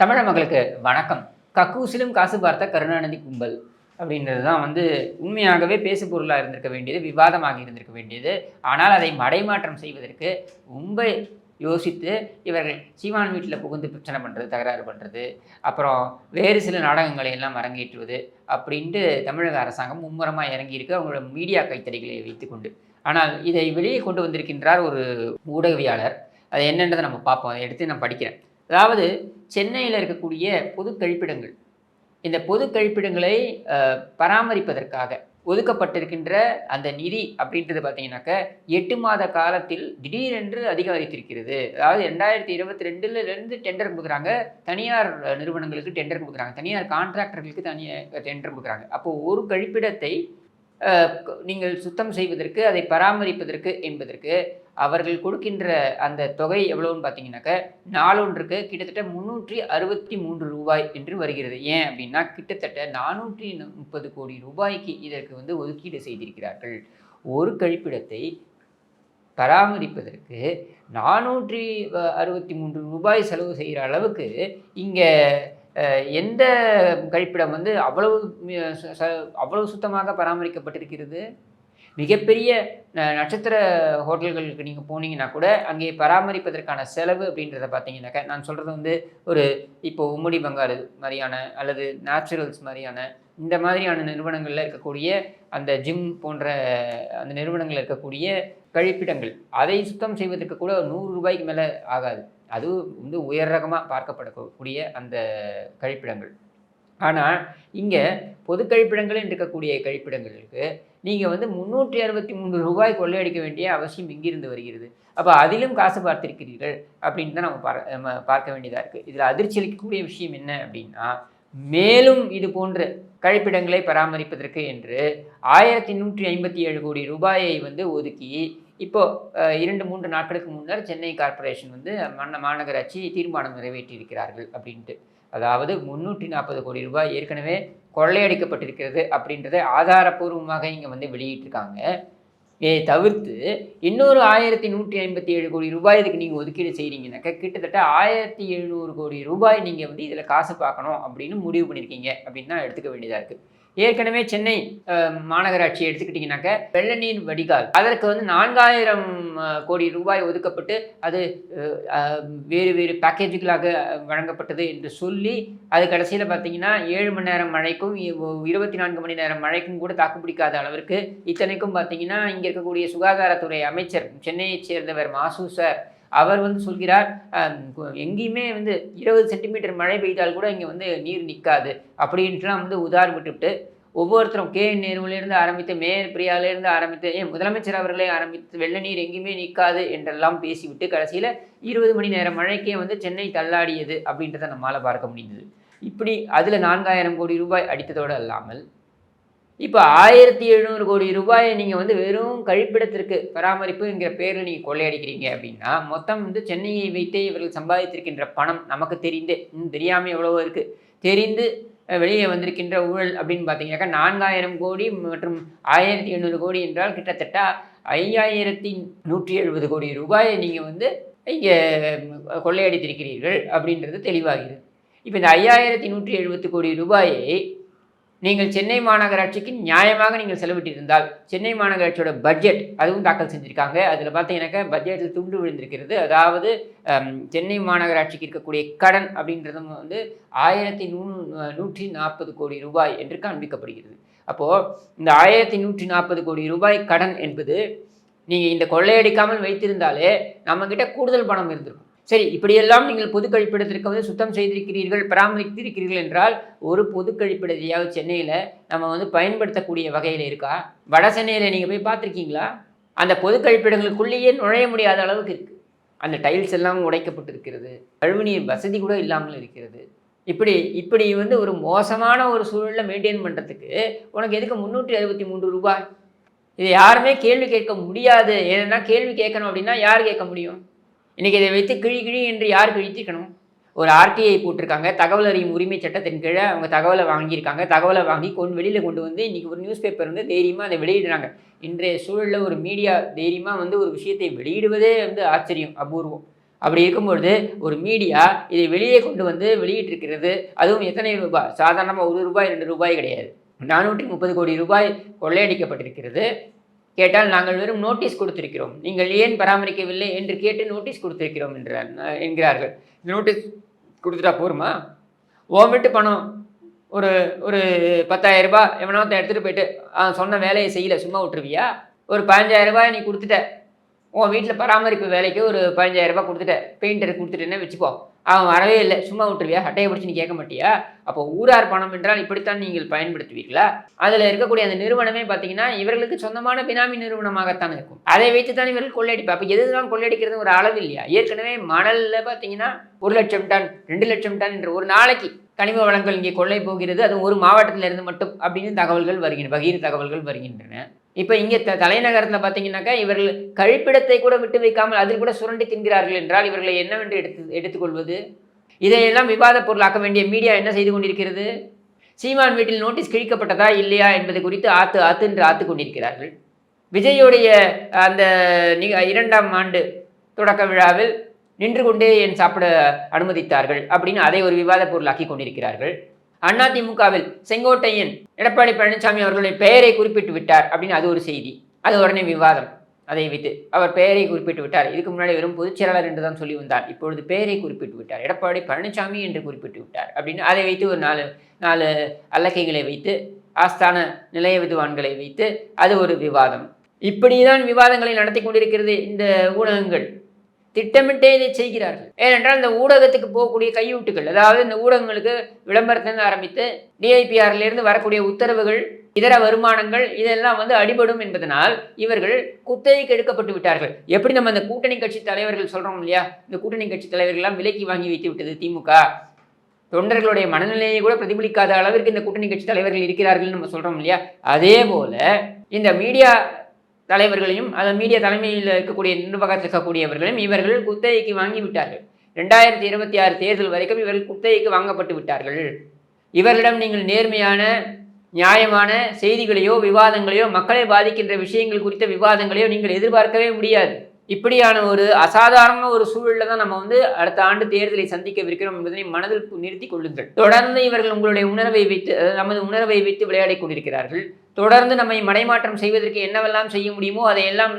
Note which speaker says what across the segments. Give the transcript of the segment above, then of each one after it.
Speaker 1: தமிழக மக்களுக்கு வணக்கம். கக்கூசிலும் காசு பார்த்த கருணாநிதி கும்பல் அப்படின்றது தான் உண்மையாகவே பேசு பொருளாக இருந்திருக்க வேண்டியது, விவாதமாக இருந்திருக்க வேண்டியது. ஆனால் அதை மடைமாற்றம் செய்வதற்கு ரொம்ப யோசித்து இவர்கள் சீமான் வீட்டில் புகுந்து பிரச்சனை பண்ணுறது, தகராறு பண்ணுறது, அப்புறம் வேறு சில நாடகங்களை எல்லாம் அரங்கேற்றுவது அப்படின்ட்டு தமிழக அரசாங்கம் மும்முரமாக இறங்கியிருக்கு அவங்களோட மீடியா கைத்தறிகளை வைத்துக்கொண்டு. ஆனால் இதை வெளியே கொண்டு வந்திருக்கின்றார் ஒரு ஊடகவியாளர். அது என்னன்றதை நம்ம பார்ப்போம். அதை எடுத்து நான் படிக்கிறேன். அதாவது சென்னையில் இருக்கக்கூடிய பொது கழிப்பிடங்கள், இந்த பொது கழிப்பிடங்களை பராமரிப்பதற்காக ஒதுக்கப்பட்டிருக்கின்ற அந்த நிதி அப்படின்றது பார்த்தீங்கன்னாக்க 8 மாத காலத்தில் திடீரென்று அதிகரித்திருக்கிறது. அதாவது 2022லேருந்து டெண்டர் கொடுக்குறாங்க, தனியார் நிறுவனங்களுக்கு டெண்டர் கொடுக்குறாங்க, தனியார் கான்ட்ராக்டர்களுக்கு தனியாக டெண்டர் கொடுக்குறாங்க. அப்போது ஒரு கழிப்பிடத்தை நீங்கள் சுத்தம் செய்வதற்கு, அதை பராமரிப்பதற்கு என்பதற்கு அவர்கள் கொடுக்கின்ற அந்த தொகை எவ்வளோன்னு பார்த்தீங்கன்னாக்க, நாளொன்றுக்கு கிட்டத்தட்ட ரூ. 363 என்று வருகிறது. ஏன் அப்படின்னா, கிட்டத்தட்ட 430 கோடி ரூபாய்க்கு இதற்கு ஒதுக்கீடு செய்திருக்கிறார்கள். ஒரு கழிப்பிடத்தை பராமரிப்பதற்கு ரூ. 463 செலவு செய்கிற அளவுக்கு இங்கே எந்த கழிப்பிடம் அவ்வளவு சுத்தமாக பராமரிக்கப்பட்டிருக்கிறது? மிகப்பெரிய நட்சத்திர ஹோட்டல்களுக்கு நீங்கள் போனீங்கன்னா கூட அங்கே பராமரிப்பதற்கான செலவு அப்படின்றத பார்த்தீங்கன்னாக்கா, நான் சொல்கிறது ஒரு இப்போ உம்மடி பங்காரு மாதிரியான அல்லது நேச்சுரல்ஸ் மாதிரியான இந்த மாதிரியான நிறுவனங்களில் இருக்கக்கூடிய அந்த ஜிம் போன்ற அந்த நிறுவனங்களில் இருக்கக்கூடிய கழிப்பிடங்கள், அதை சுத்தம் செய்வதற்கு கூட ரூ. 100 மேலே ஆகாது. அது உயர் ரகமாக பார்க்கப்படக்கூடிய அந்த கழிப்பிடங்கள். ஆனால் இங்கே பொது கழிப்பிடங்கள் இருக்கக்கூடிய கழிப்பிடங்களுக்கு நீங்கள் ரூ. 363 கொள்ளையடிக்க வேண்டிய அவசியம் இங்கிருந்து வருகிறது. அப்போ அதிலும் காசு பார்த்திருக்கிறீர்கள் அப்படின்னு தான் நம்ம பார்க்க வேண்டியதாக இருக்குது. இதில் அதிர்ச்சி அளிக்கக்கூடிய விஷயம் என்ன அப்படின்னா, மேலும் இது போன்ற கழிப்பிடங்களை பராமரிப்பதற்கு என்று 1157 கோடி ரூபாயை ஒதுக்கி இப்போது 2-3 நாட்களுக்கு முன்னர் சென்னை கார்ப்பரேஷன் மாநகராட்சி தீர்மானம் நிறைவேற்றியிருக்கிறார்கள் அப்படின்ட்டு. அதாவது 340 கோடி ரூபாய் ஏற்கனவே கொள்ளையடிக்கப்பட்டிருக்கிறது அப்படின்றத ஆதாரப்பூர்வமாக இங்கே வெளியிட்டிருக்காங்க. இதை தவிர்த்து இன்னொரு 1157 கோடி ரூபாய் இதுக்கு நீங்கள் ஒதுக்கீடு செய்கிறீங்கன்னாக்கா, கிட்டத்தட்ட 1700 கோடி ரூபாய் நீங்கள் இதில் காசு பார்க்கணும் அப்படின்னு முடிவு பண்ணியிருக்கீங்க அப்படின்னு தான் எடுத்துக்க வேண்டியதாக இருக்குது. ஏற்கனவே சென்னை மாநகராட்சி எடுத்துக்கிட்டிங்கனாக்க, வெள்ள நீர் வடிகால் அதற்கு 4000 கோடி ரூபாய் ஒதுக்கப்பட்டு அது வேறு வேறு பேக்கேஜுகளாக வழங்கப்பட்டது என்று சொல்லி, அது கடைசியில் பார்த்தீங்கன்னா 7 மணி நேரம் மழைக்கும் 24 மணி நேரம் மழைக்கும் கூட தாக்குப்பிடிக்காத அளவிற்கு, இத்தனைக்கும் பார்த்தீங்கன்னா இங்கே இருக்கக்கூடிய சுகாதாரத்துறை அமைச்சர் சென்னையைச் சேர்ந்தவர் மாசு சார், அவர் சொல்கிறார், எங்கேயுமே 20 சென்டிமீட்டர் மழை பெய்தால் கூட இங்கே நீர் நிற்காது அப்படின்ட்டுலாம் உதாரணம் விட்டுவிட்டு, ஒவ்வொருத்தரும் KN நேருவிலேருந்து ஆரம்பித்து மேயர் பிரியாவிலேருந்து ஆரம்பித்து முதலமைச்சர் அவர்களே ஆரம்பித்து வெள்ள நீர் எங்கேயுமே நிற்காது என்றெல்லாம் பேசிவிட்டு கடைசியில் 20 மணி நேரம் மழைக்கே சென்னை தள்ளாடியது அப்படின்றத நம்மளால் பார்க்க முடிந்தது. இப்படி அதில் 4000 கோடி ரூபாய் அடித்ததோடு அல்லாமல் இப்போ 1700 கோடி ரூபாயை நீங்கள் வெறும் கழிப்பிடத்திற்கு பராமரிப்பு என்கிற பேரில் நீங்கள் கொள்ளையடிக்கிறீங்க அப்படின்னா, மொத்தம் சென்னையை வைத்தே இவர்கள் சம்பாதித்திருக்கின்ற பணம் நமக்கு தெரிந்தே தெரியாமல் எவ்வளவோ இருக்குது. தெரிந்து வெளியே வந்திருக்கின்ற ஊழல் அப்படின்னு பார்த்தீங்கன்னாக்கா 4000 கோடி மற்றும் 1700 கோடி என்றால் கிட்டத்தட்ட 5170 கோடி ரூபாயை நீங்கள் இங்கே கொள்ளையடித்திருக்கிறீர்கள் அப்படின்றது தெளிவாகிறது. இப்போ இந்த 5170 கோடி ரூபாயை நீங்கள் சென்னை மாநகராட்சிக்கு நியாயமாக நீங்கள் செலவிட்டிருந்தால், சென்னை மாநகராட்சியோட பட்ஜெட் அதுவும் தாக்கல் செஞ்சுருக்காங்க. அதில் பார்த்தீங்கன்னாக்கா பட்ஜெட்டில் துண்டு விழுந்திருக்கிறது. அதாவது சென்னை மாநகராட்சிக்கு இருக்கக்கூடிய கடன் அப்படின்றதும் 1140 கோடி ரூபாய் என்று காண்பிக்கப்படுகிறது. அப்போது இந்த 1140 கோடி ரூபாய் கடன் என்பது நீங்கள் இந்த கொள்ளையடிக்காமல் வைத்திருந்தாலே நம்மக்கிட்ட கூடுதல் பணம் இருந்திருக்கும். சரி, இப்படியெல்லாம் நீங்கள் பொது கழிப்பிடத்திற்கு சுத்தம் செய்திருக்கிறீர்கள், பராமரித்திருக்கிறீர்கள் என்றால், ஒரு பொது கழிப்பிடத்தையாவது சென்னையில் நம்ம பயன்படுத்தக்கூடிய வகையில் இருக்கா? வட சென்னையில் நீங்கள் போய் பார்த்துருக்கீங்களா? அந்த பொது கழிப்பிடங்களுக்குள்ளேயே நுழைய முடியாத அளவுக்கு இருக்குது. அந்த டைல்ஸ் எல்லாம் உடைக்கப்பட்டிருக்கிறது, கழிவுநீர் வசதி கூட இல்லாமல் இருக்கிறது. இப்படி ஒரு மோசமான ஒரு சூழலில் மெயின்டைன் பண்ணுறதுக்கு உனக்கு எதுக்கு 363 ரூபாய்? இதை யாருமே கேள்வி கேட்க முடியாது. ஏன்னா கேள்வி கேட்கணும் அப்படின்னா யார் கேட்க முடியும்? இன்றைக்கி இதை வைத்து கிழி என்று யார் கிழித்திக்கணும்? ஒரு RTI போட்டிருக்காங்க, தகவல் அறியும் உரிமை சட்டத்தின் கீழே அவங்க தகவலை வாங்கியிருக்காங்க. தகவலை வாங்கி வெளியில் கொண்டு இன்றைக்கி ஒரு நியூஸ் பேப்பர் தைரியமாக அதை வெளியிடுறாங்க. இன்றைய சூழலில் ஒரு மீடியா தைரியமாக ஒரு விஷயத்தை வெளியிடுவதே ஆச்சரியம், அபூர்வம். அப்படி இருக்கும்பொழுது ஒரு மீடியா இதை வெளியே கொண்டு வந்து வெளியிட்டிருக்கிறது. அதுவும் எத்தனை ரூபாய்? சாதாரணமாக ரூபாய் 2 ரூபாய் கிடையாது. 430 கோடி ரூபாய் கொள்ளையடிக்கப்பட்டிருக்கிறது. கேட்டால் நாங்கள் வெறும் நோட்டீஸ் கொடுத்திருக்கிறோம், நீங்கள் ஏன் பராமரிக்கவில்லை என்று கேட்டு நோட்டீஸ் கொடுத்திருக்கிறோம் என்கிறார்கள். இந்த நோட்டீஸ் கொடுத்துட்டா போருமா? உன் வீட்டு பணம் ஒரு ஒரு 10,000 ரூபாய் எவனாவது எடுத்துகிட்டு போயிட்டு சொன்ன வேலையை செய்யலை, சும்மா விட்டுருவியா? ஒரு 15,000 ரூபாய் நீ கொடுத்துட்ட, உன் வீட்டில் பராமரிப்பு வேலைக்கு ஒரு 15,000 ரூபாய் கொடுத்துட்ட, பெயிண்டருக்கு கொடுத்துட்டேன்னு வச்சுப்போ, அவன் வரவே இல்லை, சும்மா விட்டுருவியா? சட்டையை பிடிச்சி நீ கேட்க மாட்டியா? அப்போ ஊரார் பணம் என்றால் இப்படித்தான் நீங்கள் பயன்படுத்துவீர்களா? அதில் இருக்கக்கூடிய அந்த நிறுவனமே பார்த்தீங்கன்னா இவர்களுக்கு சொந்தமான பினாமி நிறுவனமாகத்தான் இருக்கும். அதை வைத்து தான் இவர்கள் கொள்ளையடிப்பா. அப்போ எதுதான் கொள்ளையடிக்கிறது ஒரு அளவு இல்லையா? ஏற்கனவே மணலில் பார்த்தீங்கன்னா 1,00,000 டன் 2,00,000 டன் என்று ஒரு நாளைக்கு கனிம வளங்கள் இங்கே கொள்ளை போகிறது. அது ஒரு மாவட்டத்தில் இருந்து மட்டும் அப்படின்னு தகவல்கள் வருகின்றன, பகீர் தகவல்கள் வருகின்றன. இப்போ இங்கே தலைநகரத்தில் பார்த்தீங்கன்னாக்கா இவர்கள் கழிப்பிடத்தை கூட விட்டு வைக்காமல் அதில் கூட சுரண்டி தின்கிறார்கள் என்றால் இவர்களை என்னவென்று எடுத்துக்கொள்வது? இதையெல்லாம் விவாத பொருளாக்க வேண்டிய மீடியா என்ன செய்து கொண்டிருக்கிறது? சீமான் வீட்டில் நோட்டீஸ் கிழிக்கப்பட்டதா இல்லையா என்பது குறித்து ஆத்து என்று ஆத்து கொண்டிருக்கிறார்கள். விஜயோடைய அந்த 2ஆம் ஆண்டு தொடக்க விழாவில் நின்று கொண்டே ஏன் சாப்பிட அனுமதித்தார்கள் அப்படின்னு அதை ஒரு விவாத பொருளாக்கி கொண்டிருக்கிறார்கள். அதிமுகவில் செங்கோட்டையன் எடப்பாடி பழனிசாமி அவர்களுடைய பெயரை குறிப்பிட்டு விட்டார் அப்படின்னு அது ஒரு செய்தி. அது உடனே விவாதம். அதை வைத்து அவர் பெயரை குறிப்பிட்டு விட்டார். இதுக்கு முன்னாடி வெறும் பொதுச் செயலாளர் என்று தான் சொல்லி வந்தார். இப்பொழுது பெயரை குறிப்பிட்டு விட்டார், எடப்பாடி பழனிசாமி என்று குறிப்பிட்டு விட்டார் அப்படின்னு அதை வைத்து ஒரு நாலு அல்லக்கைகளை வைத்து ஆஸ்தான நிலைய விதுவான்களை வைத்து அது ஒரு விவாதம். இப்படிதான் விவாதங்களை நடத்தி கொண்டிருக்கிறது இந்த ஊடகங்கள். திட்டமிட்டே இதை செய்கிறார்கள். ஏனென்றால் இந்த ஊடகத்துக்கு போகக்கூடிய கையூட்டுகள், அதாவது இந்த ஊடகங்களுக்கு விளம்பரத்திலிருந்து ஆரம்பித்து டிஐபிஆர்லேருந்து வரக்கூடிய உத்தரவுகள், இதர வருமானங்கள் இதெல்லாம் அடிபடும் என்பதனால் இவர்கள் குத்தகைக்கு எடுக்கப்பட்டு விட்டார்கள். எப்படி நம்ம இந்த கூட்டணி கட்சி தலைவர்கள் சொல்கிறோம் இல்லையா, இந்த கூட்டணி கட்சி தலைவர்கள்லாம் விலைக்கு வாங்கி வைத்து விட்டது திமுக, தொண்டர்களுடைய மனநிலையை கூட பிரதிபலிக்காத அளவிற்கு இந்த கூட்டணி கட்சி தலைவர்கள் இருக்கிறார்கள் நம்ம சொல்கிறோம் இல்லையா. அதே போல இந்த மீடியா தலைவர்களையும் அந்த மீடியா தலைமையில் இருக்கக்கூடிய நிர்வாகத்தில் இருக்கக்கூடியவர்களையும் இவர்கள் குத்தகைக்கு வாங்கி விட்டார்கள். 2026 தேர்தல் வரைக்கும் இவர்கள் குத்தகைக்கு வாங்கப்பட்டு விட்டார்கள். இவர்களிடம் நீங்கள் நேர்மையான நியாயமான செய்திகளையோ விவாதங்களையோ மக்களை பாதிக்கின்ற விஷயங்கள் குறித்த விவாதங்களையோ நீங்கள் எதிர்பார்க்கவே முடியாது. இப்படியான ஒரு அசாதாரண ஒரு சூழலில் தான் நம்ம அடுத்த ஆண்டு தேர்தலை சந்திக்கவிருக்கிறோம் என்பதனை மனதில் நிறுத்தி கொள்ளுங்கள். தொடர்ந்து இவர்கள் உங்களுடைய உணர்வை வைத்து, நமது உணர்வை வைத்து விளையாடி கொண்டிருக்கிறார்கள். தொடர்ந்து நம்மை மடைமாற்றம் செய்வதற்கு என்னவெல்லாம் செய்ய முடியுமோ அதையெல்லாம்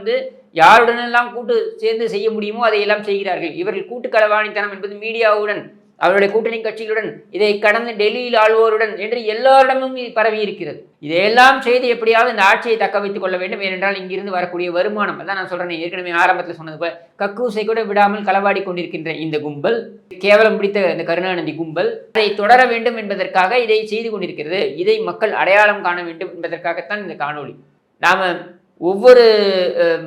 Speaker 1: யாருடனெல்லாம் கூட்டு சேர்ந்து செய்ய முடியுமோ அதையெல்லாம் செய்கிறார்கள். இவர்கள் கூட்டு களவாணித்தனம் என்பது மீடியாவுடன், அவருடைய கூட்டணி கட்சிகளுடன், இதை கடந்து டெல்லியில் ஆள்வோருடன் என்று எல்லாரிடமும் பரவி இருக்கிறது. இதையெல்லாம் செய்து எப்படியாவது இந்த ஆட்சியை தக்க வைத்துக் கொள்ள வேண்டும். ஏனென்றால் இங்கிருந்து வரக்கூடிய வருமானம், அதான் நான் சொல்றேன், ஏற்கனவே ஆரம்பத்தில் சொன்னது போல கக்கூசை கூட விடாமல் களவாடி கொண்டிருக்கின்ற இந்த கும்பல், கேவலம் பிடித்த இந்த கருணாநிதி கும்பல் அதை தொடர வேண்டும் என்பதற்காக இதை செய்து கொண்டிருக்கிறது. இதை மக்கள் அடையாளம் காண வேண்டும் என்பதற்காகத்தான் இந்த காணொளி. நாம ஒவ்வொரு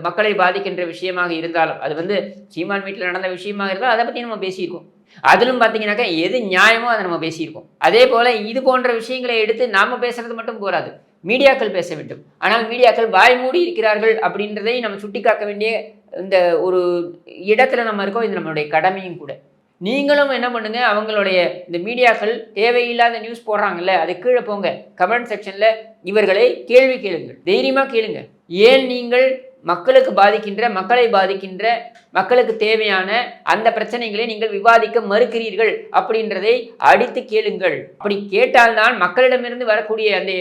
Speaker 1: மக்களை பாதிக்கின்ற விஷயமாக இருந்தாலும், அது சீமான் வீட்டில் நடந்த விஷயமாக இருந்தாலும் அதை பற்றி நம்ம பேசியிருக்கோம். அதிலும் பார்த்தீங்கன்னாக்கா எது நியாயமோ அதை நம்ம பேசியிருக்கோம். அதே போல் இது போன்ற விஷயங்களை எடுத்து நாம் பேசுறது மட்டும் போராது, மீடியாக்கள் பேச வேண்டும். ஆனால் மீடியாக்கள் வாய் மூடி இருக்கிறார்கள் அப்படின்றதை நம்ம சுட்டிக்காக்க வேண்டிய இந்த ஒரு இடத்துல நம்ம இருக்கோம். இது நம்மளுடைய கடமையும் கூட. நீங்களும் என்ன பண்ணுங்க, அவங்களுடைய இந்த மீடியாக்கள் தேவையில்லாத நியூஸ் போடுறாங்கல்ல, அது கீழே போங்க, கமெண்ட் செக்ஷன்ல இவர்களை கேள்வி கேளுங்கள், தைரியமாக கேளுங்க. ஏன் நீங்கள் மக்களை பாதிக்கின்ற மக்களுக்கு தேவையான அந்த பிரச்சனைகளை நீங்கள் விவாதிக்க மறுக்கிறீர்கள் அப்படின்றதை அடித்து கேளுங்கள். அப்படி கேட்டால்தான் மக்களிடமிருந்து வரக்கூடிய அந்த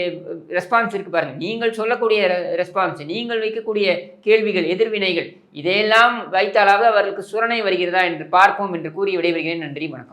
Speaker 1: ரெஸ்பான்ஸ் இருக்கு பாருங்க, நீங்கள் சொல்லக்கூடிய ரெஸ்பான்ஸ், நீங்கள் வைக்கக்கூடிய கேள்விகள், எதிர்வினைகள், இதையெல்லாம் வைத்தாலாவது அவர்களுக்கு சுரணை வருகிறதா என்று பார்ப்போம் என்று கூறி விடைபெறுகிறேன். நன்றி, வணக்கம்.